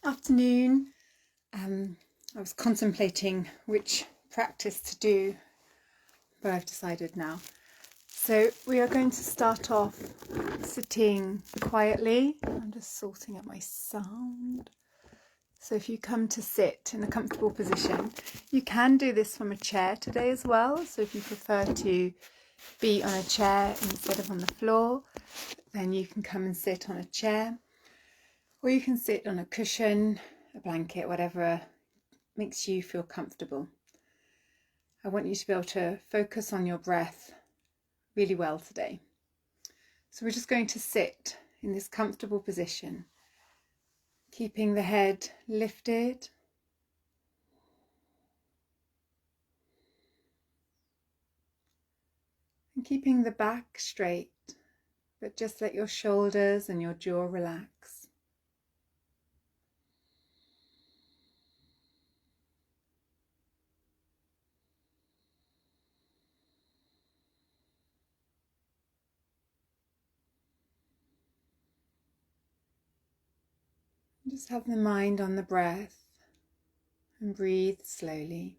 Afternoon. I was contemplating which practice to do, but I've decided now. So we are going to start off sitting quietly. I'm just sorting out my sound. So if you come to sit in a comfortable position, you can do this from a chair today as well. So if you prefer to be on a chair instead of on the floor, then you can come and sit on a chair, or you can sit on a cushion, a blanket, whatever makes you feel comfortable. I want you to be able to focus on your breath really well today. So we're just going to sit in this comfortable position, keeping the head lifted, and keeping the back straight, but just let your shoulders and your jaw relax. Just have the mind on the breath and breathe slowly.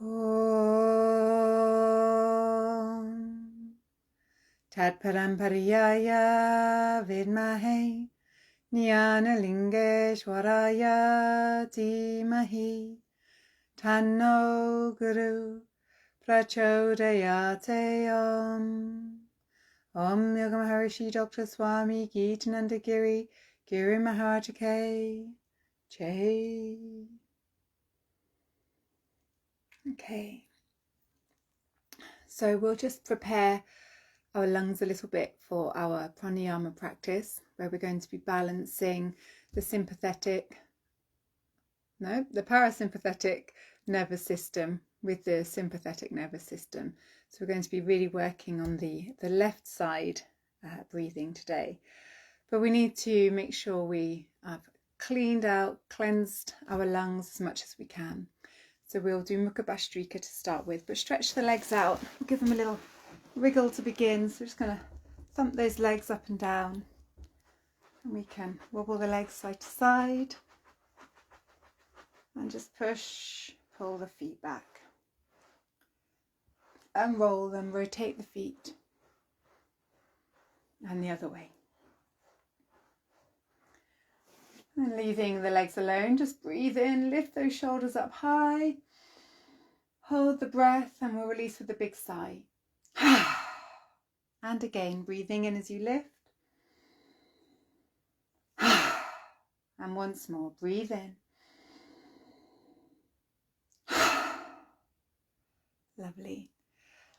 Om Tat Parampariyaya Vidmahe Jnanalingeshwaraya Dhimahi Tanno Guru Prachodayate Om Yoga Maharishi Dr. Swami Geetananda Giri Giri Maharaj Ki Jai. Okay, so we'll just prepare our lungs a little bit for our pranayama practice, where we're going to be balancing the parasympathetic nervous system with the sympathetic nervous system. So we're going to be really working on the left side breathing today. But we need to make sure we have cleansed our lungs as much as we can. So we'll do Mukha Bhastrika to start with, but stretch the legs out. We'll give them a little wriggle to begin. So we're just going to thump those legs up and down. And we can wobble the legs side to side. And just pull the feet back. And roll them, rotate the feet. And the other way. And leaving the legs alone, just breathe in, lift those shoulders up high. Hold the breath and we'll release with a big sigh. And again, breathing in as you lift. And once more, breathe in. Lovely.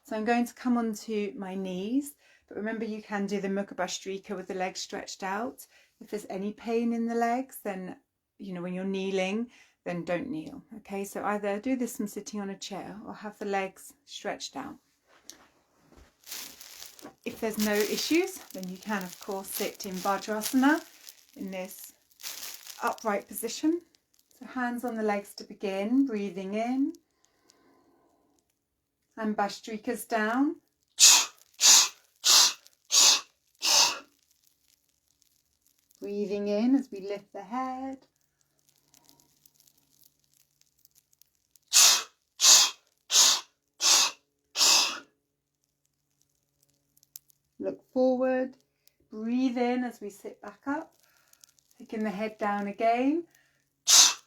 So I'm going to come onto my knees, but remember you can do the Mukha Bhastrika with the legs stretched out. If there's any pain in the legs, then, when you're kneeling, then don't kneel. Okay, so either do this from sitting on a chair or have the legs stretched out. If there's no issues, then you can, of course, sit in Vajrasana in this upright position. So hands on the legs to begin, breathing in. And Bhastrika's down. Breathing in as we lift the head. Look forward. Breathe in as we sit back up. Taking the head down again. So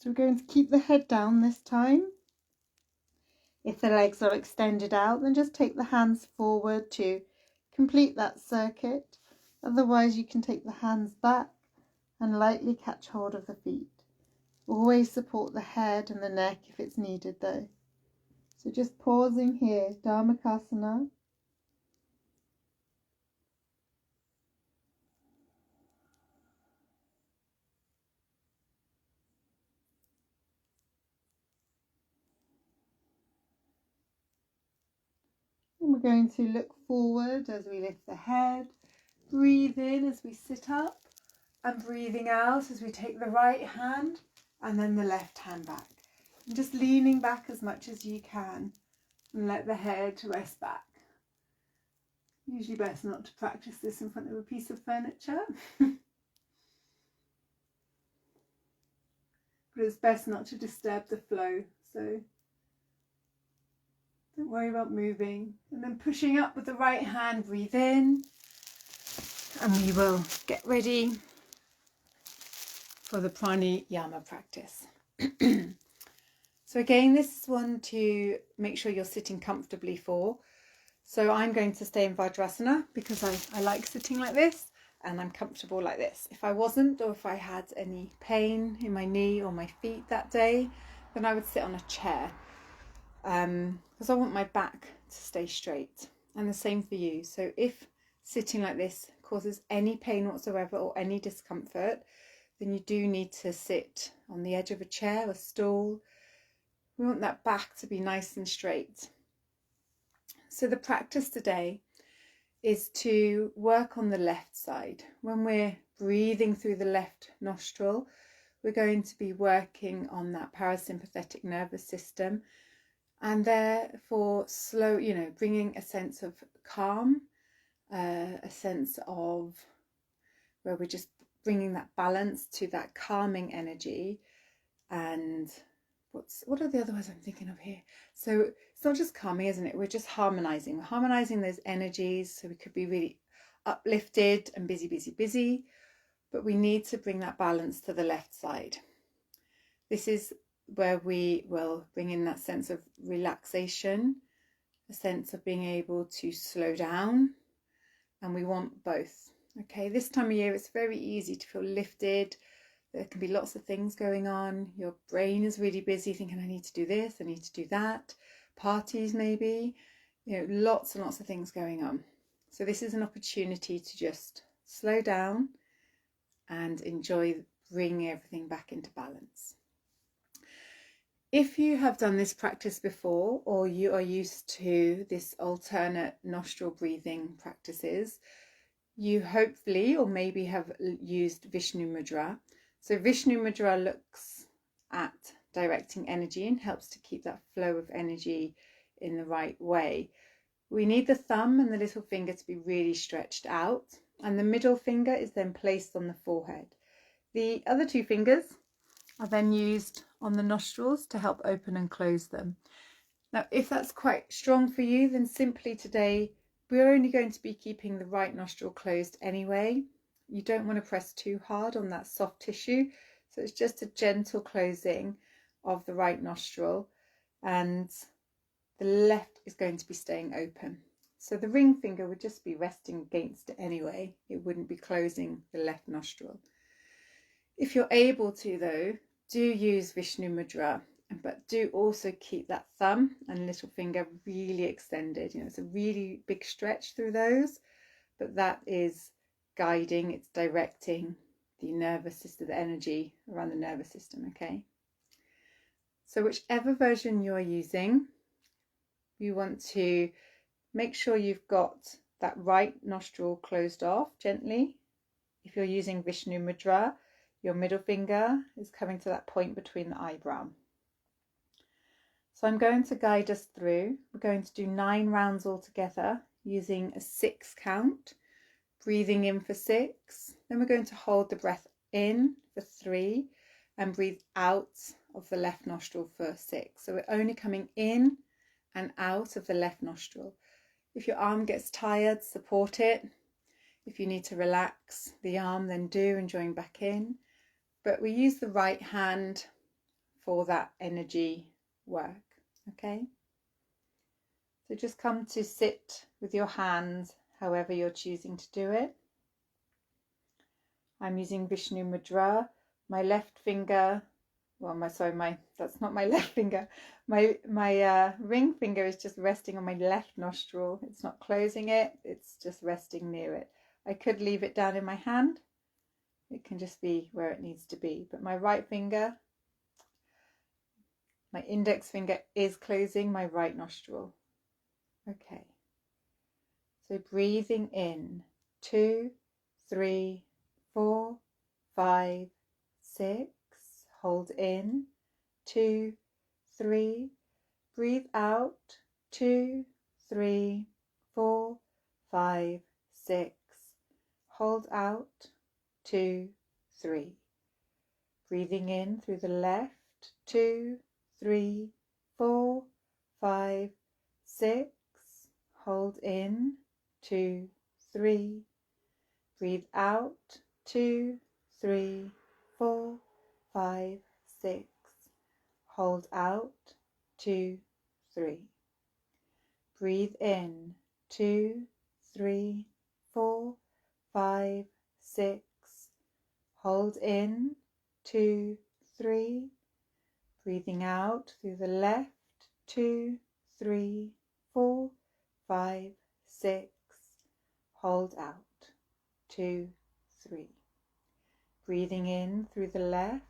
we're going to keep the head down this time. If the legs are extended out, then just take the hands forward to complete that circuit. Otherwise, you can take the hands back and lightly catch hold of the feet. Always support the head and the neck if it's needed though. So just pausing here, Dharmakasana. we're going to look forward as we lift the head, breathe in as we sit up, and breathing out as we take the right hand and then the left hand back. And just leaning back as much as you can and let the head rest back. Usually best not to practice this in front of a piece of furniture. But it's best not to disturb the flow, so don't worry about moving. And then pushing up with the right hand, breathe in, and we will get ready for the pranayama practice. So again, this is one to make sure you're sitting comfortably for. So I'm going to stay in Vajrasana because I like sitting like this and I'm comfortable like this. If I wasn't, or if I had any pain in my knee or my feet that day, then I would sit on a chair because I want my back to stay straight. And the same for you. So if sitting like this causes any pain whatsoever or any discomfort, then you do need to sit on the edge of a chair, a stool. We want that back to be nice and straight. So the practice today is to work on the left side. When we're breathing through the left nostril, we're going to be working on that parasympathetic nervous system, and therefore bringing a sense of calm, a sense of where we're just bringing that balance to that calming energy. And what are the other words I'm thinking of here? So it's not just calming, isn't it? We're just harmonizing. We're harmonizing those energies. So we could be really uplifted and busy, busy, busy, but we need to bring that balance to the left side. This is where we will bring in that sense of relaxation, a sense of being able to slow down, and we want both. Okay, this time of year it's very easy to feel lifted. There can be lots of things going on. Your brain is really busy thinking, I need to do this, I need to do that. Parties maybe, lots and lots of things going on. So this is an opportunity to just slow down and enjoy bringing everything back into balance. If you have done this practice before, or you are used to this alternate nostril breathing practices, you hopefully or maybe have used Vishnu Mudra. So Vishnu Mudra looks at directing energy and helps to keep that flow of energy in the right way. We need the thumb and the little finger to be really stretched out, and the middle finger is then placed on the forehead. The other two fingers are then used on the nostrils to help open and close them. Now, if that's quite strong for you, then simply today we're only going to be keeping the right nostril closed anyway. You don't want to press too hard on that soft tissue. So it's just a gentle closing of the right nostril, and the left is going to be staying open. So the ring finger would just be resting against it anyway. It wouldn't be closing the left nostril. If you're able to though, do use Vishnu Mudra, but do also keep that thumb and little finger really extended. It's a really big stretch through those, but that is guiding, it's directing the nervous system, the energy around the nervous system, okay? So whichever version you're using, you want to make sure you've got that right nostril closed off gently. If you're using Vishnu Mudra, your middle finger is coming to that point between the eyebrow. So I'm going to guide us through. We're going to do 9 rounds altogether using a 6 count. Breathing in for 6, then we're going to hold the breath in for 3 and breathe out of the left nostril for 6. So we're only coming in and out of the left nostril. If your arm gets tired, support it. If you need to relax the arm, then do, and join back in. But we use the right hand for that energy work, okay? So just come to sit with your hands however you're choosing to do it. I'm using Vishnu Mudra. My left finger, that's not my left finger. My ring finger is just resting on my left nostril. It's not closing it, it's just resting near it. I could leave it down in my hand. It can just be where it needs to be. But my right finger, my index finger is closing my right nostril. Okay. So breathing in, 2, 3, 4, 5, 6. Hold in, 2, 3. Breathe out, 2, 3, 4, 5, 6. Hold out, 2, 3. Breathing in through the left, 2, 3, 4, 5, 6. Hold in, 2, 3. Breathe out, 2, 3, 4, 5, 6. Hold out, 2, 3. Breathe in, 2, 3, 4, 5, 6. Hold in, 2, 3. Breathing out through the left, 2, 3, 4, 5, 6. Hold out, 2, 3. Breathing in through the left.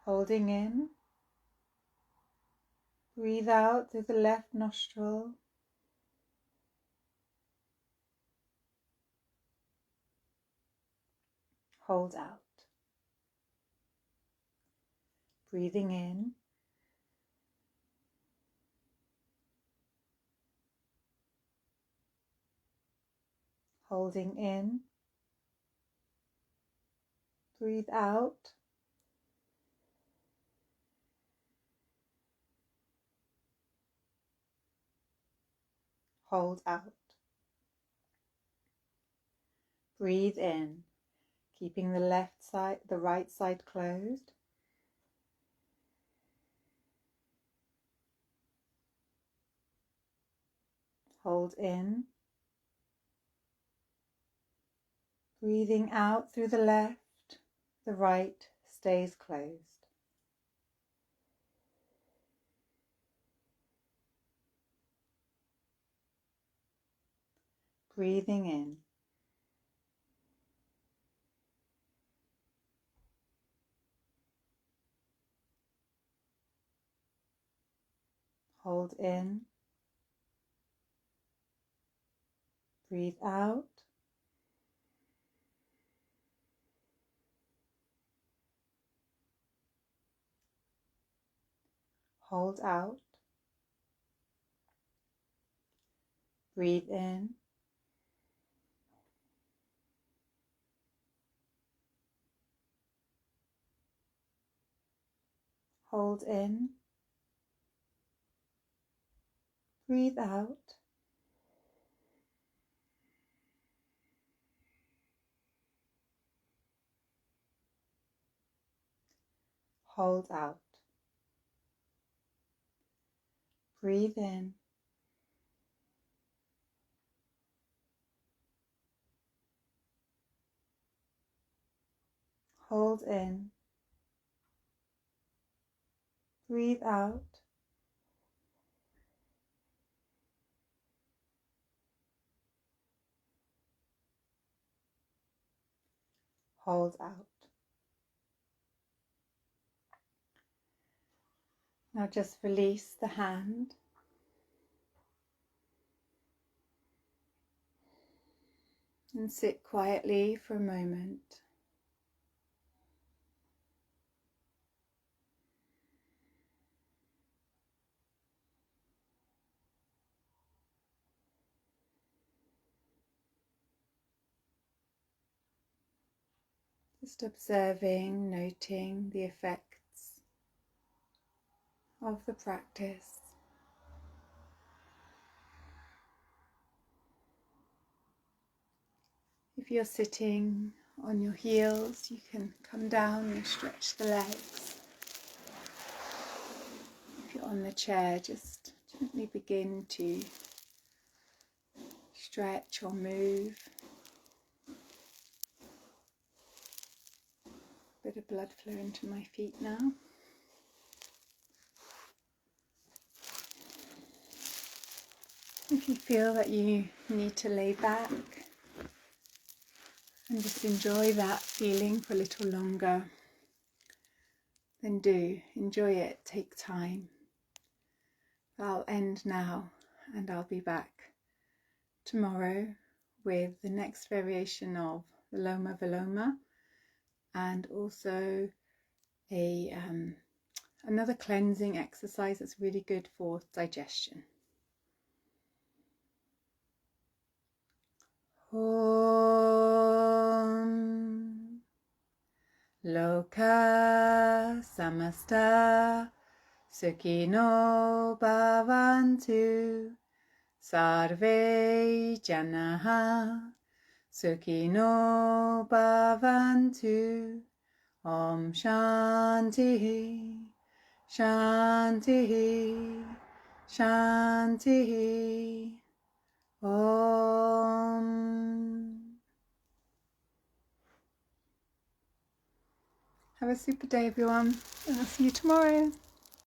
Holding in. Breathe out through the left nostril. Hold out. Breathing in. Holding in. Breathe out. Hold out. Breathe in, keeping the right side closed. Hold in. Breathing out through the left, the right stays closed. Breathing in. Hold in. Breathe out. Hold out. Breathe in. Hold in. Breathe out. Hold out. Breathe in. Hold in. Breathe out. Hold out. Now just release the hand. And sit quietly for a moment. Just observing, noting the effects of the practice. If you're sitting on your heels, you can come down and stretch the legs. If you're on the chair, just gently begin to stretch or move. Bit of blood flow into my feet now. If you feel that you need to lay back and just enjoy that feeling for a little longer, then do. Enjoy it, take time. I'll end now and I'll be back tomorrow with the next variation of Viloma Viloma, and also another cleansing exercise that's really good for digestion. Om Loka Samasta Sukhino Bhavantu Sarve Janaha Sukhino Bhavantu. Om Shanti Shanti Shanti. Om. Have a super day, everyone, and I'll see you tomorrow.